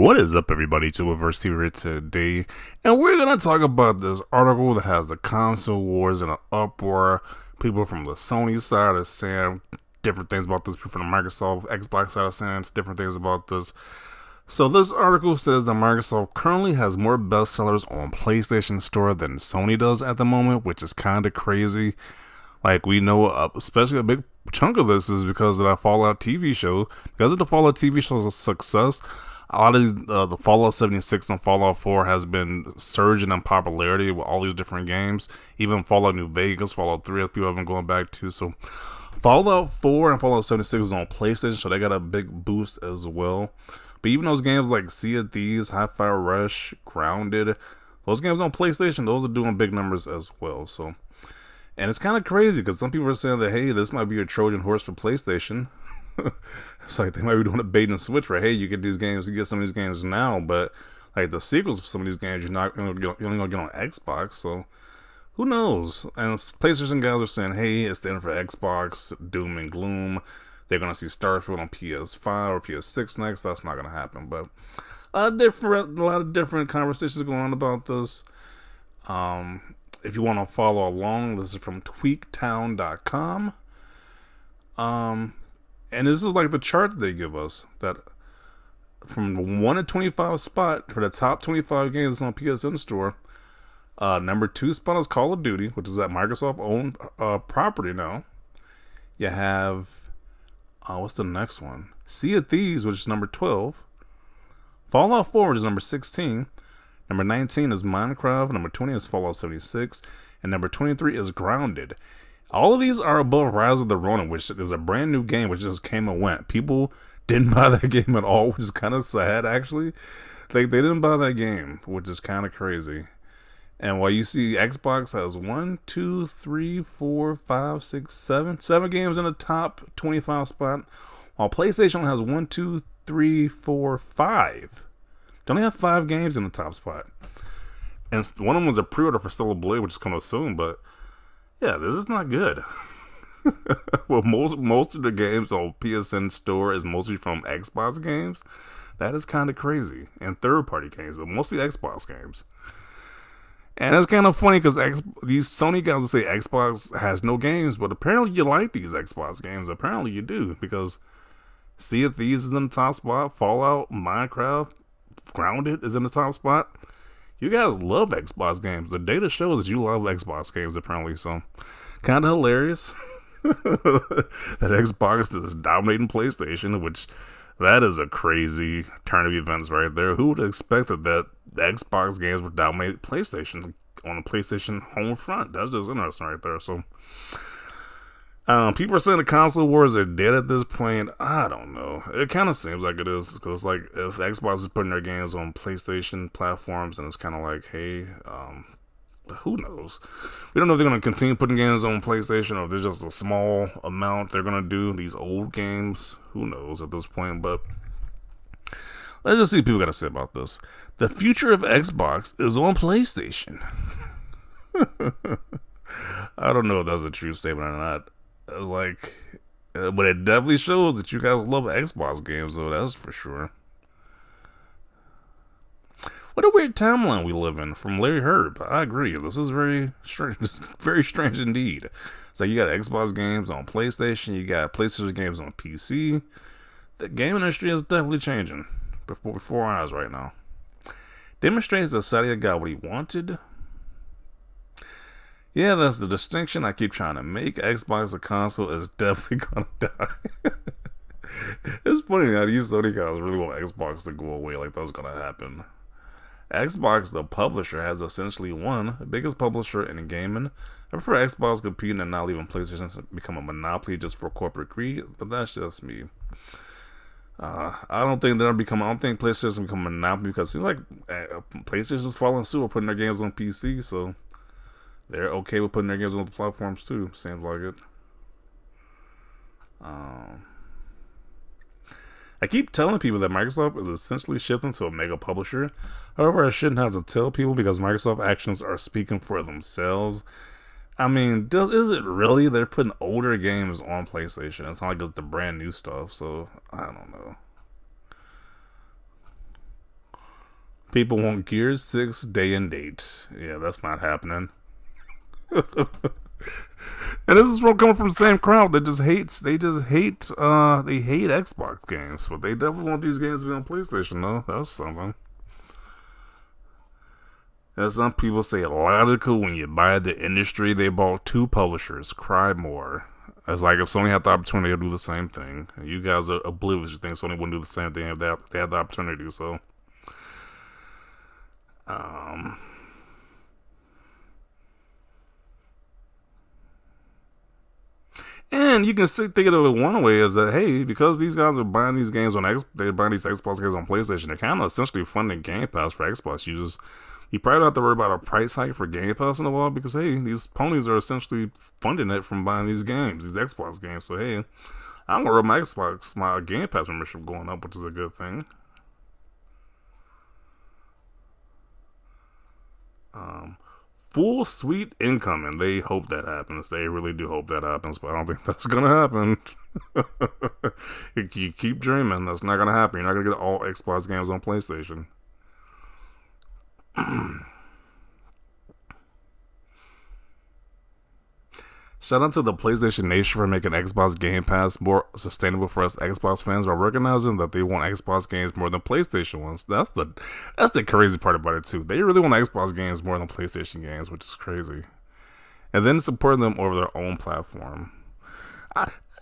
What is up, everybody? To Reverse TV here today, and we're gonna talk about this article that has the console wars in an uproar. People from the Sony side are saying different things about this. People from the Microsoft, Xbox side are saying different things about this. So this article says that Microsoft currently has more bestsellers on PlayStation Store than Sony does at the moment, which is kind of crazy. Like, we know, especially a big chunk of this is because of that Fallout TV show. Because of the Fallout TV show's success, a lot of these, the Fallout 76 and Fallout 4 has been surging in popularity with all these different games. Even Fallout New Vegas, Fallout 3, people have been going back to. So Fallout 4 and Fallout 76 is on PlayStation, so they got a big boost as well. But even those games like Sea of Thieves, Hi-Fi Rush, Grounded, those games on PlayStation, those are doing big numbers as well. So, and it's kind of crazy because some people are saying that, hey, this might be a Trojan horse for PlayStation. It's like they might be doing a bait and switch for, hey, you get these games, you get some of these games now, but like the sequels for some of these games, you're only gonna get on Xbox. So who knows? And PlayStation guys are saying, hey, it's the end for Xbox, doom and gloom. They're gonna see Starfield on PS5 or PS6 next. That's not gonna happen. But a lot of different conversations going on about this. If you want to follow along, this is from tweaktown.com. And this is like the chart that they give us, that from the 1 to 25 spot for the top 25 games on PSN Store, number 2 spot is Call of Duty, which is that Microsoft owned property now. You have, what's the next one? Sea of Thieves, which is number 12. Fallout 4, which is number 16. Number 19 is Minecraft. Number 20 is Fallout 76. And number 23 is Grounded. All of these are above Rise of the Ronin, which is a brand new game which just came and went. People didn't buy that game at all, which is kind of sad, actually. They didn't buy that game, which is kind of crazy. And while you see Xbox has 1, 2, 3, 4, 5, 6, 7 games in the top 25 spot, while PlayStation has 1, 2, 3, 4, 5. They only have 5 games in the top spot. And one of them was a pre-order for Stellar Blade, which is coming soon, but yeah, this is not good. Well, most of the games on PSN Store is mostly from Xbox games. That is kind of crazy. And third-party games, but mostly Xbox games. And it's kind of funny because these Sony guys will say Xbox has no games, but apparently you like these Xbox games. Apparently you do, because Sea of Thieves is in the top spot. Fallout, Minecraft, Grounded is in the top spot. You guys love Xbox games. The data shows that you love Xbox games, apparently. So, kind of hilarious that Xbox is dominating PlayStation, which that is a crazy turn of events right there. Who would have expected that Xbox games would dominate PlayStation on the PlayStation home front? That's just interesting right there. So, people are saying the console wars are dead at this point. I don't know. It kind of seems like it is, because like if Xbox is putting their games on PlayStation platforms, and it's kind of like, hey, who knows? We don't know if they're going to continue putting games on PlayStation, or if there's just a small amount they're going to do these old games. Who knows at this point? But let's just see what people got to say about this. The future of Xbox is on PlayStation. I don't know if that's a true statement or not. Like, but it definitely shows that you guys love Xbox games, though. That's for sure. What a weird timeline we live in from Larry Herb. I agree. This is very strange. Very strange indeed. It's like you got Xbox games on PlayStation, you got PlayStation games on PC. The game industry is definitely changing before our eyes right now. Demonstrates that Satya got what he wanted. Yeah, that's the distinction I keep trying to make. Xbox, the console, is definitely gonna die. It's funny how these Sony guys really want Xbox to go away, like that's gonna happen. Xbox, the publisher, has essentially won, the biggest publisher in gaming. I prefer Xbox competing and not leaving PlayStation to become a monopoly just for corporate greed, but that's just me. I don't think PlayStation will become a monopoly, because it seems like PlayStation's following suit with putting their games on PC, so they're okay with putting their games on the platforms too. Seems like it. I keep telling people that Microsoft is essentially shifting to a mega publisher. However, I shouldn't have to tell people, because Microsoft actions are speaking for themselves. I mean, is it really? They're putting older games on PlayStation. It's not like it's the brand new stuff, so I don't know. People want Gears 6 day and date. Yeah, that's not happening. And this is coming from the same crowd that just hates. They just hate. They hate Xbox games, but they definitely want these games to be on PlayStation. Though that's something. As some people say, logical when you buy the industry. They bought two publishers. Cry more. It's like if Sony had the opportunity to do the same thing. You guys are oblivious. You think Sony wouldn't do the same thing if they had the opportunity. So, and you can think of it one way is that, hey, because these guys are buying these games they're buying these Xbox games on PlayStation. They're kind of essentially funding Game Pass for Xbox users. You probably don't have to worry about a price hike for Game Pass in a while because, hey, these ponies are essentially funding it from buying these games, these Xbox games. So, hey, I'm going to worry my Game Pass membership going up, which is a good thing. Full suite incoming. They hope that happens. They really do hope that happens, but I don't think that's going to happen. You keep dreaming. That's not going to happen. You're not going to get all Xbox games on PlayStation. Shout out to the PlayStation Nation for making Xbox Game Pass more sustainable for us Xbox fans by recognizing that they want Xbox games more than PlayStation ones. That's the crazy part about it too. They really want Xbox games more than PlayStation games, which is crazy. And then supporting them over their own platform.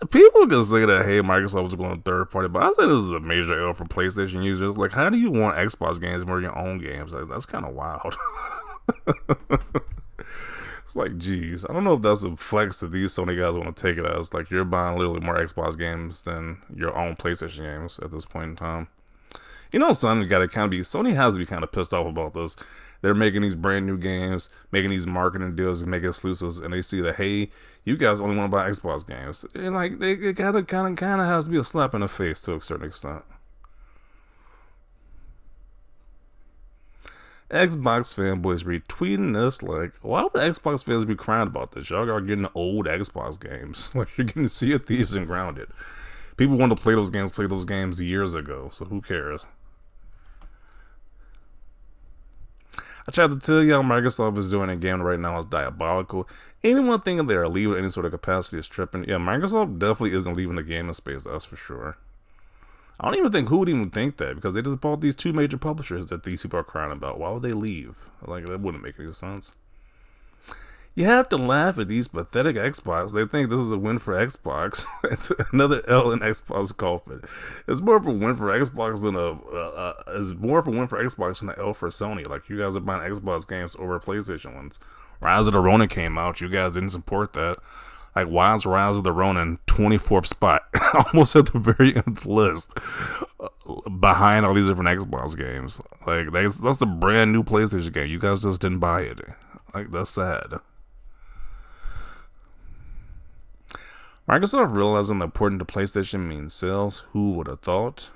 People can say that, hey, Microsoft was going third party, but I say this is a major L for PlayStation users. Like, how do you want Xbox games more than your own games? Like, that's kind of wild. It's like, geez, I don't know if that's a flex that these Sony guys want to take it as. Like, you're buying literally more Xbox games than your own PlayStation games at this point in time. You know, Sony has to be kind of pissed off about this. They're making these brand new games, making these marketing deals, and making exclusives, and they see that, hey, you guys only want to buy Xbox games. And like, it kind of has to be a slap in the face to a certain extent. Xbox fanboys retweeting this like, why would Xbox fans be crying about this? Y'all are getting old Xbox games. Like, you're getting Sea of Thieves and Grounded. People want to play those games years ago, so who cares? I tried to tell y'all Microsoft is doing a game right now is diabolical. Anyone thinking they are leaving any sort of capacity is tripping. Yeah, Microsoft definitely isn't leaving the gaming space, that's for sure. I don't even think who would even think that because they just bought these two major publishers that these people are crying about. Why would they leave? Like, that wouldn't make any sense. You have to laugh at these pathetic Xbox. They think this is a win for Xbox. It's another L in Xbox coffin. It's more of a win for Xbox than an L for Sony. Like, you guys are buying Xbox games over PlayStation ones. Rise of the Ronin came out. You guys didn't support that. Like, why is Rise of the Ronin 24th spot? Almost at the very end of the list. Behind all these different Xbox games. Like, that's a brand new PlayStation game. You guys just didn't buy it. Like, that's sad. Microsoft realizing the important to PlayStation means sales. Who would have thought?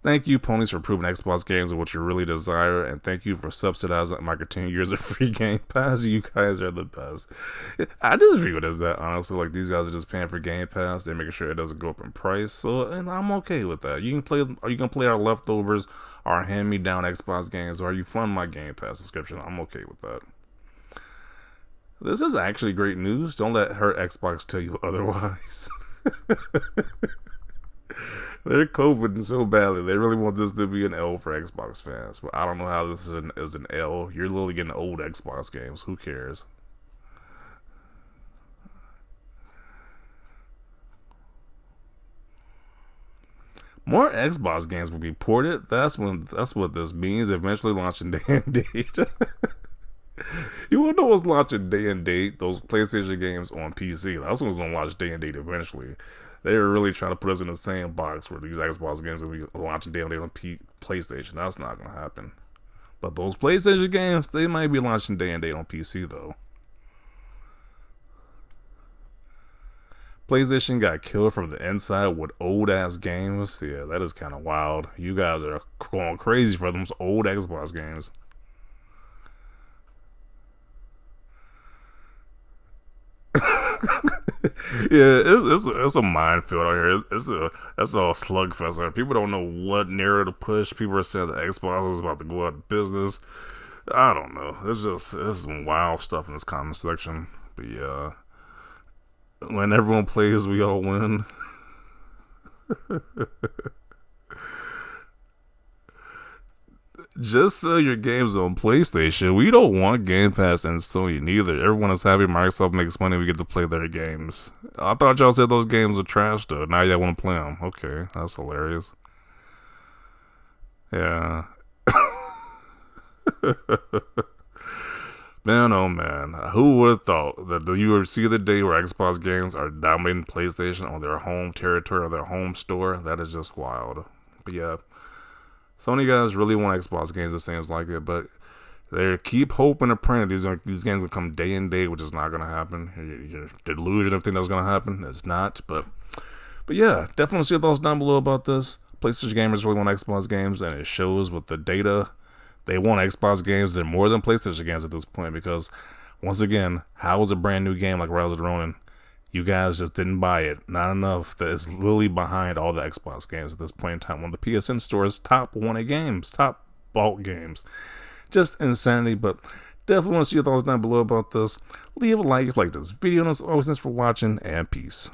Thank you, ponies, for proving Xbox games are what you really desire, and thank you for subsidizing my continued years of free Game Pass. You guys are the best. I just view it as that, honestly. Like, these guys are just paying for Game Pass. They're making sure it doesn't go up in price, so and I'm okay with that. You can play our leftovers, our hand-me-down Xbox games, or you fund my Game Pass subscription. I'm okay with that. This is actually great news. Don't let her Xbox tell you otherwise. They're coping so badly. They really want this to be an L for Xbox fans. But I don't know how this is an L. You're literally getting old Xbox games. Who cares? More Xbox games will be ported. That's what this means. Eventually launching day and date. You will know what's launching day and date. Those PlayStation games on PC. That's what's gonna launch day and date eventually. They're really trying to put us in the same box where these Xbox games will be launching day and date on PlayStation. That's not gonna happen. But those PlayStation games, they might be launching day and date on PC though. PlayStation got killed from the inside with old ass games. Yeah, that is kind of wild. You guys are going crazy for those old Xbox games. Yeah, it's a minefield out here. It's a slugfest. Like, people don't know what narrative to push. People are saying that Xbox is about to go out of business. I don't know. There's some wild stuff in this comment section. But yeah, when everyone plays, we all win. Just sell your games on PlayStation. We don't want Game Pass and Sony neither. Everyone is happy Microsoft makes money. We get to play their games. I thought y'all said those games were trash though. Now y'all want to play them. Okay, that's hilarious. Yeah. Man, oh man, who would have thought that you would see the day where Xbox games are dominating PlayStation on their home territory or their home store? That is just wild. But yeah, Sony guys really want Xbox games. It seems like it, but they keep hoping and praying that these games will come day and day, which is not going to happen. You're delusion of thinking that's going to happen. It's not. But yeah, definitely see your thoughts down below about this. PlayStation gamers really want Xbox games, and it shows with the data. They want Xbox games. They're more than PlayStation games at this point because, once again, how is a brand new game like Rise of the Ronin? You guys just didn't buy it. Not enough that is literally behind all the Xbox games at this point in time. One of the PSN stores top 1A games, top bought games. Just insanity, but definitely want to see your thoughts down below about this. Leave a like if you like this video, and as always, thanks for watching, and peace.